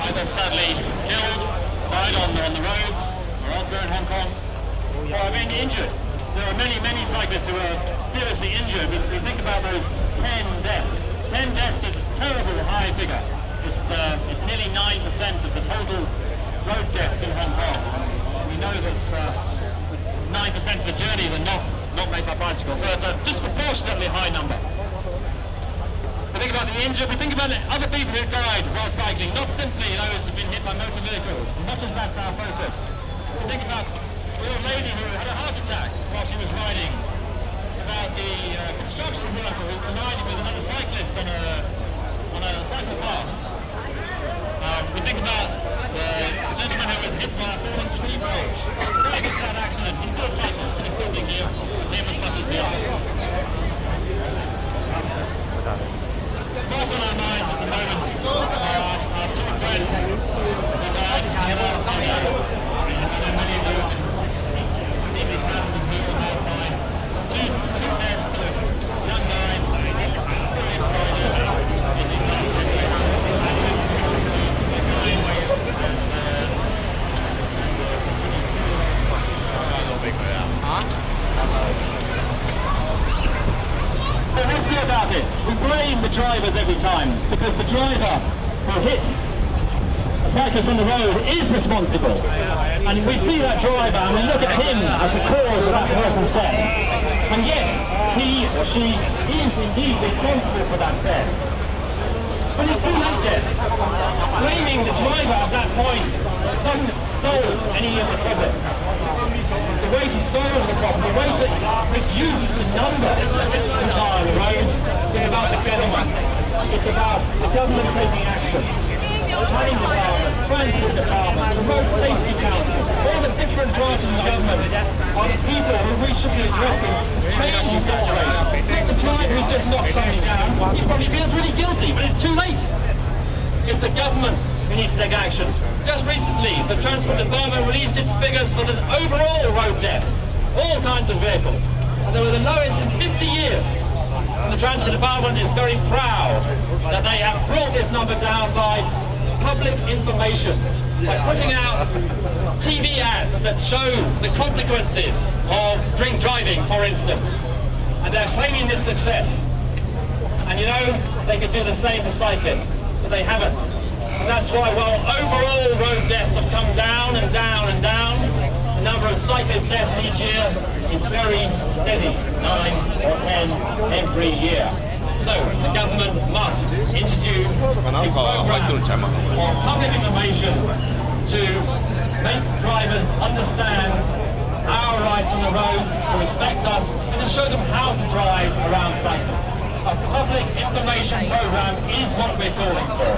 Either sadly killed, died on the roads, or elsewhere in Hong Kong, or have been injured. There are many cyclists who are seriously injured. If we think about those 10 deaths. 10 deaths is a terrible high figure. It's nearly 9% of the total road deaths in Hong Kong. We know that 9% of the journeys are not made by bicycles, so it's a disproportionately high number. We think about the injured, we think about other people who died while cycling, not simply those who've been hit by motor vehicles, much as that's our focus. We think about the old lady who had a heart attack while she was riding, about the construction worker who collided with another cyclist on a cycle path. We think about the gentleman who was hit by a falling tree branch. Very sad accident. He's still a cyclist and he's still thinking of him as much as the others. Right on our minds at the moment are our two friends who died in the last 10 years. And many of you have been deeply saddened as we all have by two deaths of young guys, experienced riders in these last 10 years. And let's see about it. We blame the drivers every time because the driver who hits a cyclist on the road is responsible. And we see that driver and we look at him as the cause of that person's death. And yes, he or she is indeed responsible for that death. But it's too late then. Blaming the driver at that point doesn't solve any of the problems. The way to solve the problem, the way to reduce the number who die on the roads is about the government. It's about the government taking action. Planning department, transport department, the road safety council, all the different branches of the government are the people who we should be addressing to change the situation. Not the driver who's just knocked somebody down. He probably feels really guilty, but it's too late. It's the government who needs to take action. Just recently, the Transport Department released its figures for the overall road deaths, all kinds of vehicles, and they were the lowest in 50 years. And the Transport Department is very proud that they have brought this number down by public information, by putting out TV ads that show the consequences of drink driving, for instance. And they're claiming this success. And you know, they could do the same for cyclists, but they haven't. And that's why, while overall road deaths have come down and down and down, the number of cyclist deaths each year is very steady, 9 or 10 every year. So, the government must introduce a program of public information to make drivers understand our rights on the road, to respect us, and to show them how to drive around cyclists. A public information program is what we're calling for.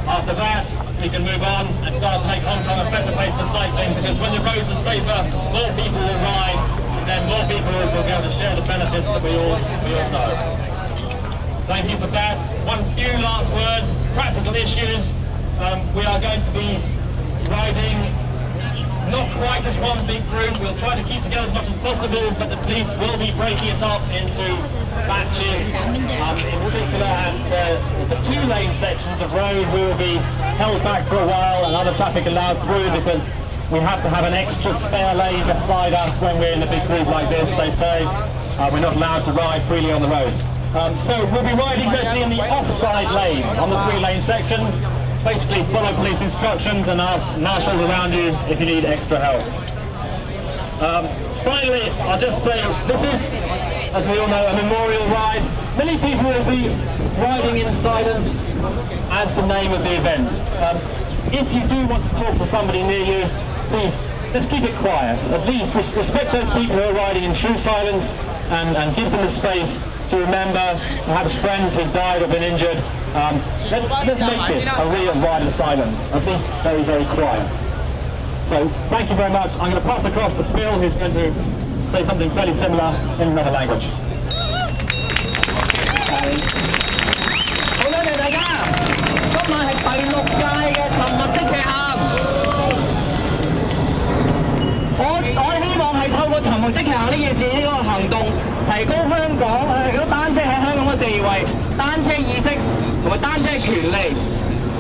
After that, we can move on and start to make Hong Kong a better place for cycling, because when the roads are safer, more people will ride, and then more people will be able to share the benefits that we all know. Thank you for that. One few last words, practical issues. We are going to be riding not quite as one big group. We'll try to keep together as much as possible, but the police will be breaking us up into batches. In particular, at the 2-lane sections of road, we will be held back for a while and other traffic allowed through, because we have to have an extra spare lane beside us when we're in a big group like this. They say we're not allowed to ride freely on the road. So we'll be riding mostly in the offside lane on the 3-lane sections. Basically follow police instructions and ask marshals around you if you need extra help. Finally, I'll just say this is, as we all know, a memorial ride. Many people will be riding in silence as the name of the event. If you do want to talk to somebody near you, please just keep it quiet. At least respect those people who are riding in true silence and give them the space to remember perhaps friends who've died or been injured. Let's make this a real ride of silence, at least very, very quiet. So thank you very much. I'm going to pass across to Phil, who's going to say something fairly similar in another language. 好多謝大家，今晚係第6屆嘅沉默的騎行。我希望係透過沉默的騎行呢件事呢個行動，提高香港單車喺香港嘅地位、單車意識同埋單車權利，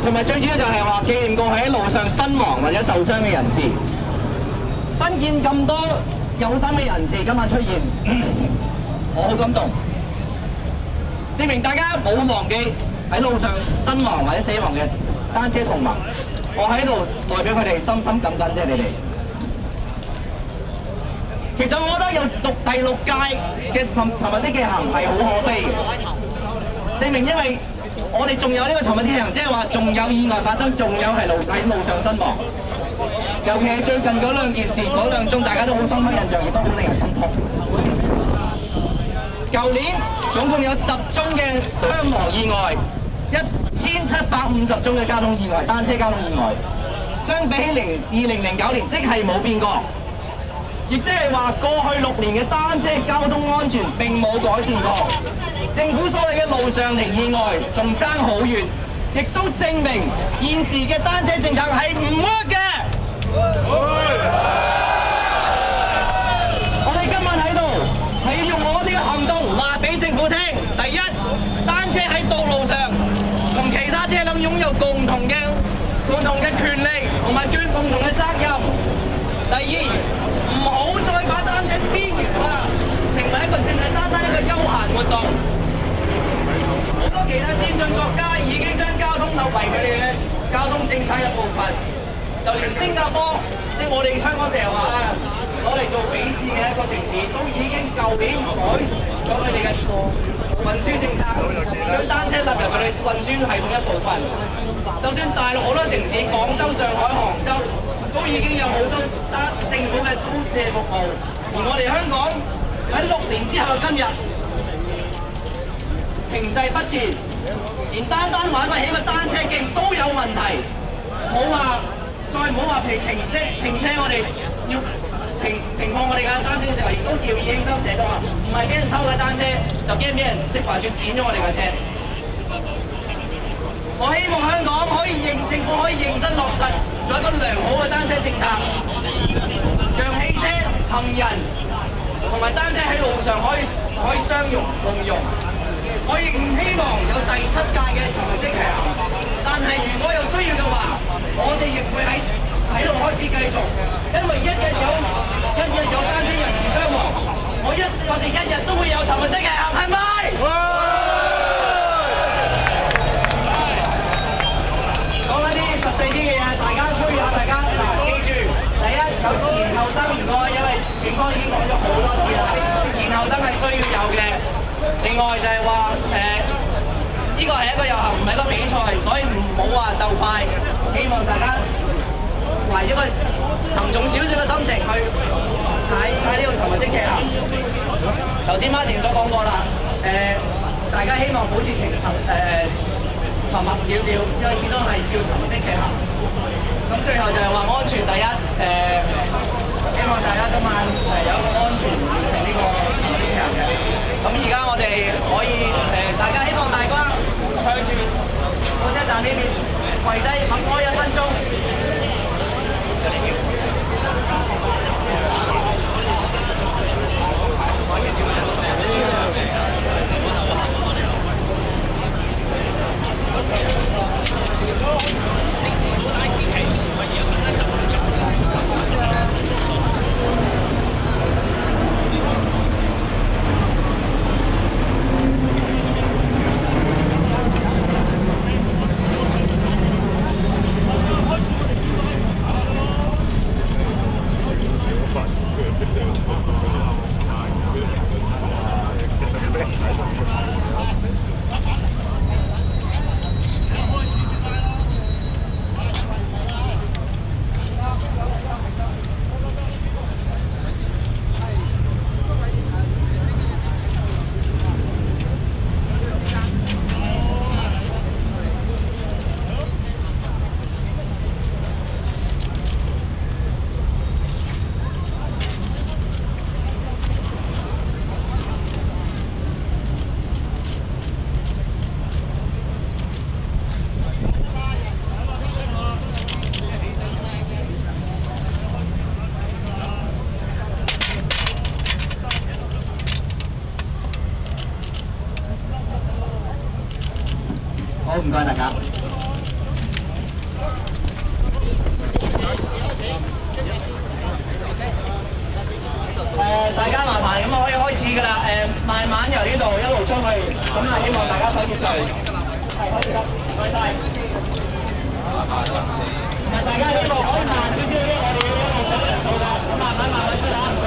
同埋最主要就係話紀念過喺路上身亡或者受傷嘅人士。新見咁多有心嘅人士今晚出現，我好感動，證明大家冇忘記喺路上身亡或者死亡嘅單車同盟。我喺度代表佢哋深深感謝你哋。其實我覺得有第6屆嘅沉默的騎行係好可悲嘅，證明因為我哋仲有呢個沉默的騎行，即係話仲有意外發生，仲有係喺路上身亡。尤其係最近嗰2件事，嗰2宗大家都好深刻印象，亦都好令人心痛。舊年總共有10宗嘅傷亡意外，1750宗嘅交通意外，單車交通意外，相比起2009年，即係冇變過。亦即係話，過去6年嘅單車交通安全並冇改善過，政府所謂嘅路上零意外仲爭好遠，亦都證明現時嘅單車政策係唔 work 嘅。我哋今晚喺度係要用我哋嘅行動話俾政府聽：第一，單車喺道路上同其他車輛擁有共同嘅權利同埋共同嘅責任；第二，唔好再把單車邊緣化，成為一個淨係單單一個休閒活動。好多其他先進國家已經將交通納為佢哋嘅交通政策一部分，就連新加坡，即係我哋香港成日話啊，攞嚟做比試嘅一個城市，都已經舊年改咗佢哋嘅運輸政策，將單車納入佢哋運輸系統一部分。就算大陸好多城市，廣州、上海、杭州，都已經有好多政府嘅租借服務，而我哋香港喺6年之後嘅今日停滯不前，連單玩起個單車徑都有問題，再唔好話停車，我哋要停放我哋嘅單車嘅時候，亦都叫以輕心者講話，唔係俾人偷嘅單車，就驚俾人食環署剪咗我哋嘅車。我希望香港政府可以認真落實做一個良好嘅單車政策，讓汽車、行人同埋單車喺路上可以相容共用。我亦唔希望有第7屆嘅沉默的騎行，但係如果有需要嘅話，我哋亦會喺度開始繼續，因為一日有單車人士傷亡，我哋一日都會有沉默的騎行，係咪？講一啲實際啲嘅嘢，大家呼籲下大家嗱，記住，第一有前後燈唔該，因為警方已經講咗好多次啦，前後燈係需要有嘅。另外就係話呢個係一個遊行，唔係一個比賽，所以唔好話鬥快。希望大家懷一個沉重少少嘅心情去踩呢個沉默的騎行。頭先 Martin 所講過啦，大家希望保持沉默少少，因為始終係叫沉的騎行。咁最後就係話安全第一，希望大家今晚有一個安全完成呢個沉默的騎行嘅。咁而家我哋可以大家希望大家向住火車站呢邊跪低默哀1分鐘。好，唔該大家。大家麻煩咁可以開始㗎啦。慢慢由呢度一路出去，咁啊希望大家守秩序。係開始啦，唔該晒。同埋大家呢度可以慢少少，因為我哋要一路上人數㗎，咁慢慢出嚇，唔該。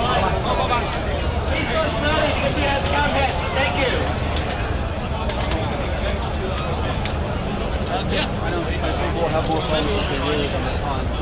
Please go slowly because we have countheads. Thank you. Yeah. I know. I think we'll have more fun if they really come on.